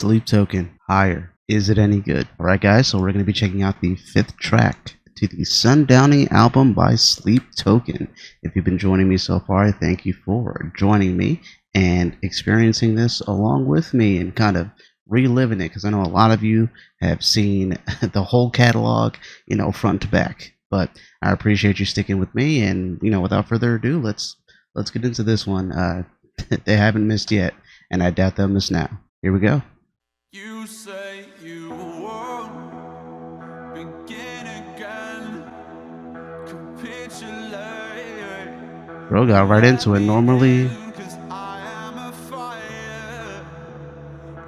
Sleep Token, Higher. Is it any good? Alright guys, so we're going to be checking out the 5th track to the Sundowning album by Sleep Token. If you've been joining me so far, I thank you for joining me and experiencing this along with me and kind of reliving it, because I know a lot of you have seen the whole catalog, front to back. But I appreciate you sticking with me, and without further ado, let's get into this one. They haven't missed yet, and I doubt they'll miss now. Here we go. You say you won't begin again. Capitulate. Bro got right into it. Normally,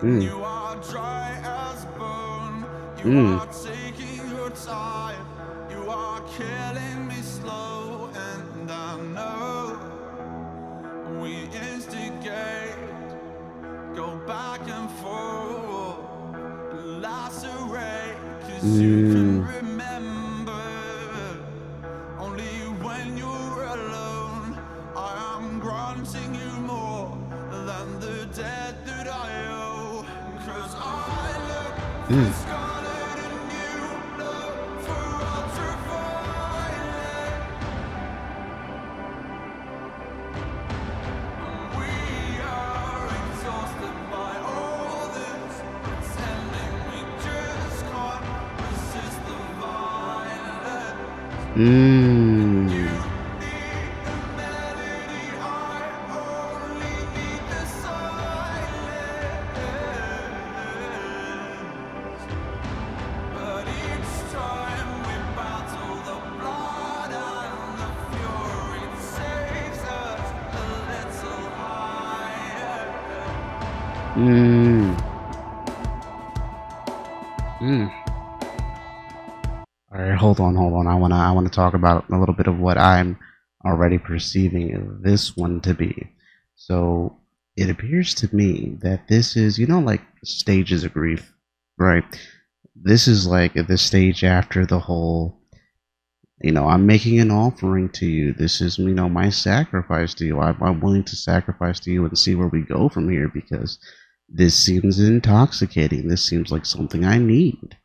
you are dry as bone. You are taking your time. You are killing me slow, and I know we instigate. Go back and forth, lacerate, 'cause you can remember only when you're alone. I am granting you more than the debt that I owe, 'cause I look for scarlet and you look for ultraviolet. We are exhausted by all this, pretending we just can't resist the violence. You need the melody, I only need the silence. But each time we battle the blood and the fury takes us a little higher. All right, hold on. I wanna talk about a little bit of what I'm already perceiving this one to be. So it appears to me that this is, like stages of grief, right? This is like the stage after the whole, I'm making an offering to you. This is, my sacrifice to you. I'm willing to sacrifice to you and see where we go from here, because this seems intoxicating. This seems like something I need,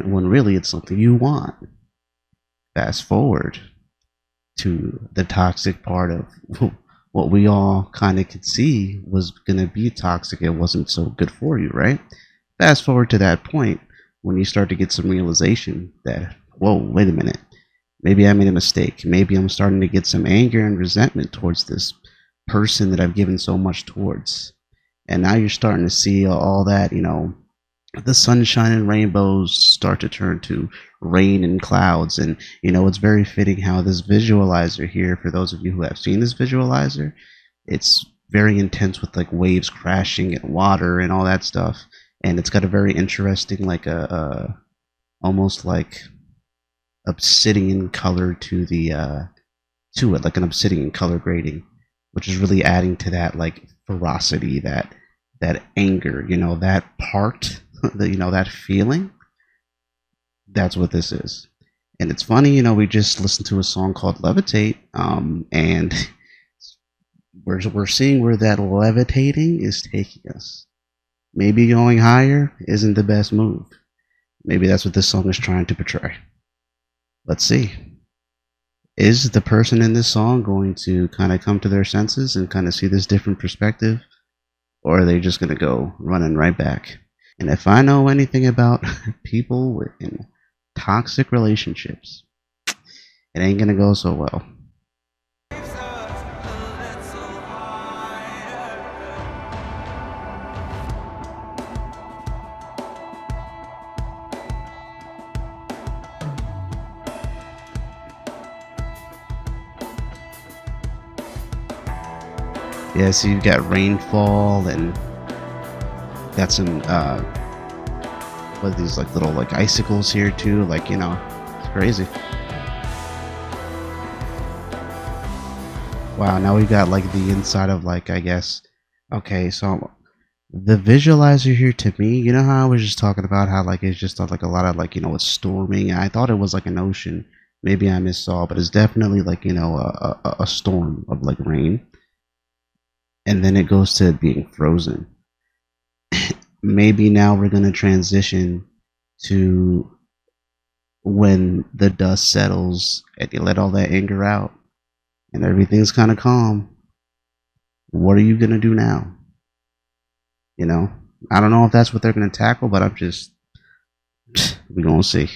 when really it's something you want. Fast forward to the toxic part of what we all kind of could see was going to be toxic. It wasn't so good for you, right? Fast forward to that point when you start to get some realization that, whoa, wait a minute. Maybe I made a mistake. Maybe I'm starting to get some anger and resentment towards this person that I've given so much towards. And now you're starting to see all that, the sunshine and rainbows start to turn to rain and clouds. And it's very fitting how this visualizer here, for those of you who have seen this visualizer, it's very intense with like waves crashing and water and all that stuff. And it's got a very interesting, like almost like obsidian color to the to it, like an obsidian color grading, which is really adding to that like ferocity, that anger, that part, that feeling. That's what this is. And it's funny, we just listened to a song called Levitate, and we're seeing where that levitating is taking us. Maybe going higher isn't the best move. Maybe that's what this song is trying to portray. Let's see. Is the person in this song going to kind of come to their senses and kind of see this different perspective? Or are they just going to go running right back? And if I know anything about people in toxic relationships, it ain't going to go so well. Yeah, so you've got rainfall and got some what are these, like little like icicles here too, like it's crazy. Wow, now we've got like the inside of, like, I guess, okay, so the visualizer here, to me, how I was just talking about how like it's just like a lot of like, it's storming. I thought it was like an ocean. Maybe I missaw, but it's definitely like, a storm of like rain. And then it goes to being frozen. maybe now we're gonna transition to when the dust settles and you let all that anger out and everything's kind of calm. What are you gonna do now? You know, I don't know if that's what they're gonna tackle, but I'm just we gonna see.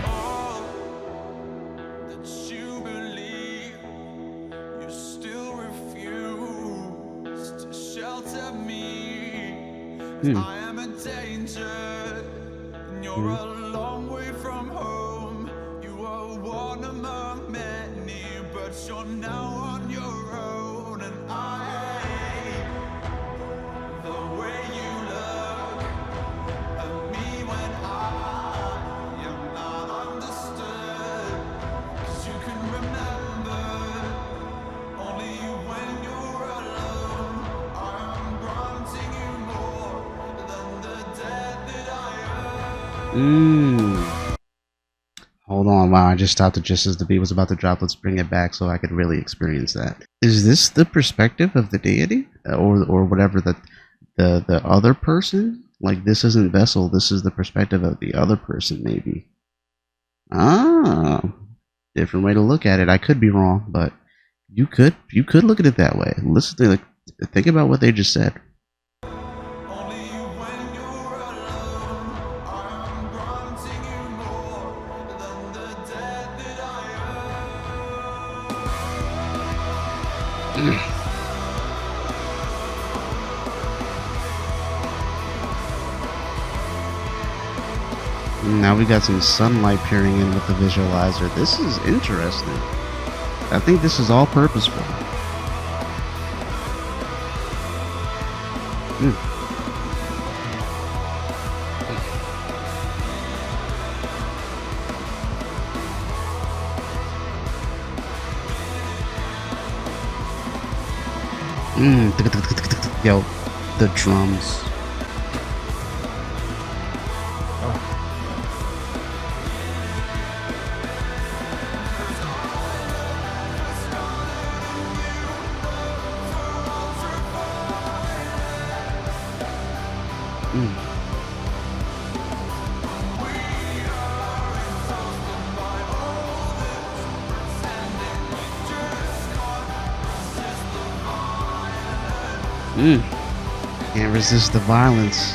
All that you believe, you still refuse to shelter me. Hmm. I am a danger, and you're Hmm. a long way from home. You are one among many, but you're now on your own. And I hate the way you look at me when I am not understood. 'Cause you can remember only when you're alone. I'm granting you more than the debt that I owe. Hold on, wow, I just stopped it just as the beat was about to drop. Let's bring it back so I could really experience that. Is this the perspective of the deity? Or whatever the other person? Like this isn't Vessel, this is the perspective of the other person, maybe. Ah, different way to look at it. I could be wrong, but you could look at it that way. Listen to think about what they just said. Only when you're alone. I'm granting you more than the debt that I owe. Now we got some sunlight peering in with the visualizer. This is interesting. I think this is all purposeful. Yo, the drums. Can't resist the violence.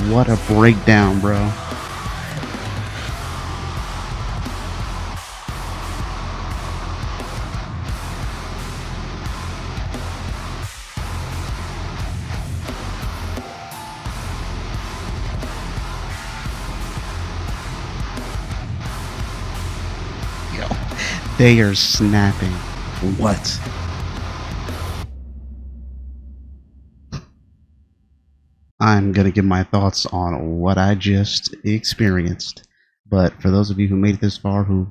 What a breakdown, bro. Yo, they are snapping. What? I'm gonna give my thoughts on what I just experienced. But for those of you who made it this far, who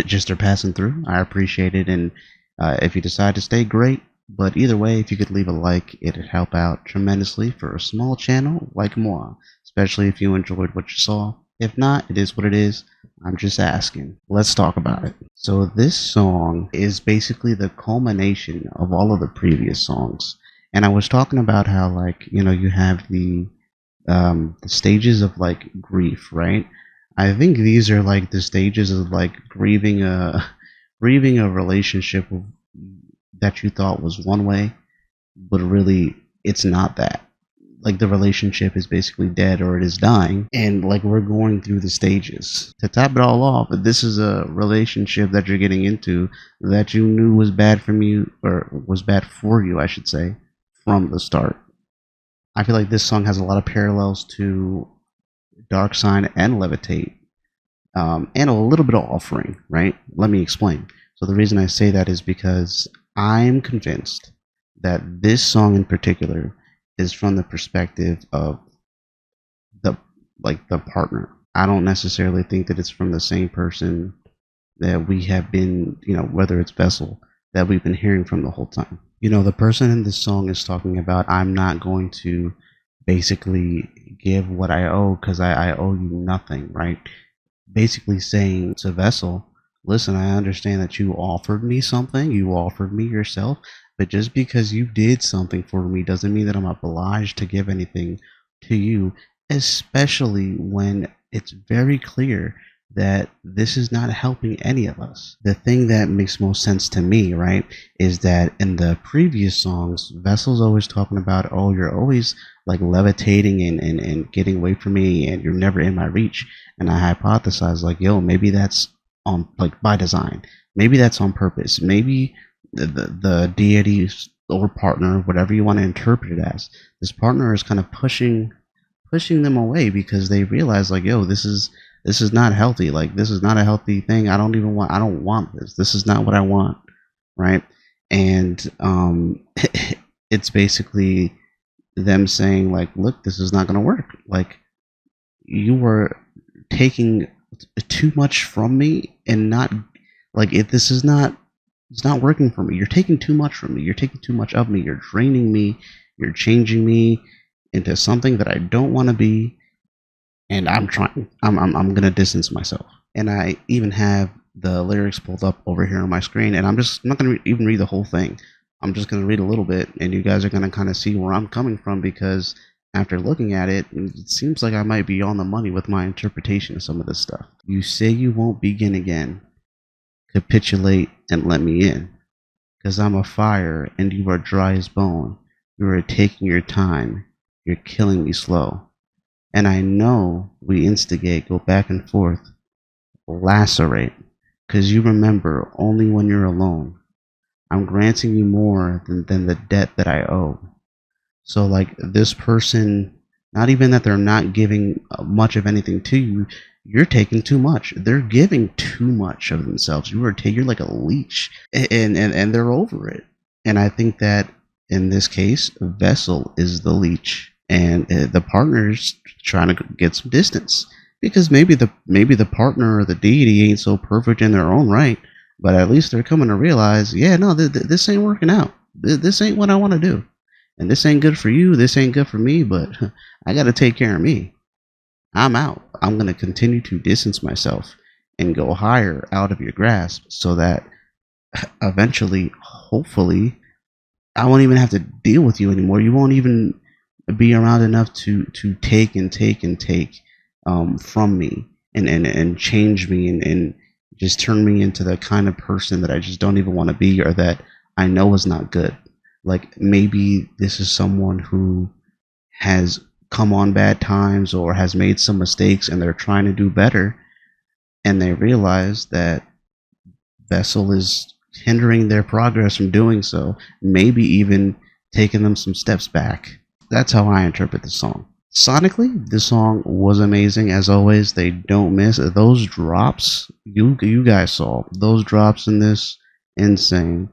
just are passing through, I appreciate it. And if you decide to stay, great. But either way, if you could leave a like, it'd help out tremendously for a small channel like moi, especially if you enjoyed what you saw. If not, it is what it is. I'm just asking. Let's talk about it. So this song is basically the culmination of all of the previous songs. And I was talking about how, like, you have the stages of like grief, right? I think these are like the stages of like grieving grieving a relationship that you thought was one way, but really it's not that. Like the relationship is basically dead or it is dying, and like we're going through the stages to top it all off. This is a relationship that you're getting into that you knew was bad from you, or was bad for you, I should say, from the start. I feel like this song has a lot of parallels to Dark Sign and Levitate, and a little bit of Offering, right? Let me explain. So the reason I say that is because I'm convinced that this song in particular is from the perspective of the the partner. I don't necessarily think that it's from the same person that we have been, whether it's Vessel, that we've been hearing from the whole time. The person in this song is talking about, I'm not going to basically give what I owe because I owe you nothing, right? Basically saying to Vessel, listen, I understand that you offered me something, you offered me yourself, but just because you did something for me doesn't mean that I'm obliged to give anything to you, especially when it's very clear that this is not helping any of us. The thing that makes most sense to me, right, is that in the previous songs, Vessel's always talking about, oh, you're always like levitating and getting away from me and you're never in my reach. And I hypothesize like, yo, maybe that's on like by design. Maybe that's on purpose. Maybe the deity or partner, whatever you want to interpret it as, this partner is kind of pushing them away because they realize like, yo, this is not healthy. Like this is not a healthy thing. I don't want this. This is not what I want, right? And it's basically them saying like, look, this is not going to work. Like you were taking too much from me and not like if this is not, it's not working for me. You're taking too much from me. You're taking too much of me. You're draining me. You're changing me into something that I don't want to be. And I'm trying. I'm gonna distance myself. And I even have the lyrics pulled up over here on my screen. And I'm not gonna even read the whole thing. I'm just gonna read a little bit, and you guys are gonna kind of see where I'm coming from because after looking at it, it seems like I might be on the money with my interpretation of some of this stuff. You say you won't begin again. Capitulate and let me in. 'Cause I'm a fire and you are dry as bone. You are taking your time. You're killing me slow. And I know we instigate, go back and forth, lacerate. 'Cause you remember only when you're alone. I'm granting you more than the debt that I owe. So like this person, not even that they're not giving much of anything to you, you're taking too much. They're giving too much of themselves. You're like a leech, and they're over it. And I think that in this case, Vessel is the leech, and the partner's trying to get some distance because maybe the partner or the deity ain't so perfect in their own right, but at least they're coming to realize, yeah, no, this ain't working out. This ain't what I want to do, and this ain't good for you. This ain't good for me. But I got to take care of me. I'm out. I'm going to continue to distance myself and go higher out of your grasp so that eventually, hopefully, I won't even have to deal with you anymore. You won't even be around enough to take and take and take from me and change me and just turn me into the kind of person that I just don't even want to be or that I know is not good. Like maybe this is someone who has come on bad times or has made some mistakes and they're trying to do better and they realize that Vessel is hindering their progress from doing so, maybe even taking them some steps back. That's how I interpret the song. Sonically, this song was amazing as always. They don't miss those drops. You guys saw those drops in this, insane.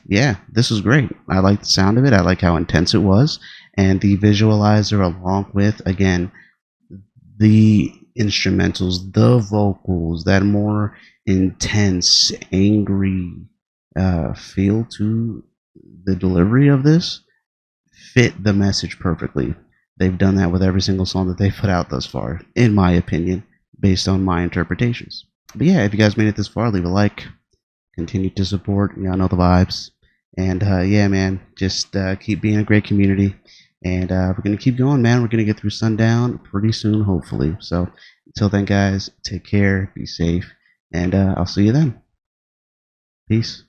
Yeah, this was great. I like the sound of it. I like how intense it was, and the visualizer along with again the instrumentals, the vocals, that more intense, angry feel to the delivery of this fit the message perfectly. They've done that with every single song that they've put out thus far, in my opinion, based on my interpretations. But yeah, if you guys made it this far, leave a like, continue to support. Y'all know the vibes. And yeah, man, just keep being a great community. And we're going to keep going, man. We're going to get through sundown pretty soon, hopefully. So until then, guys, take care, be safe, and I'll see you then. Peace.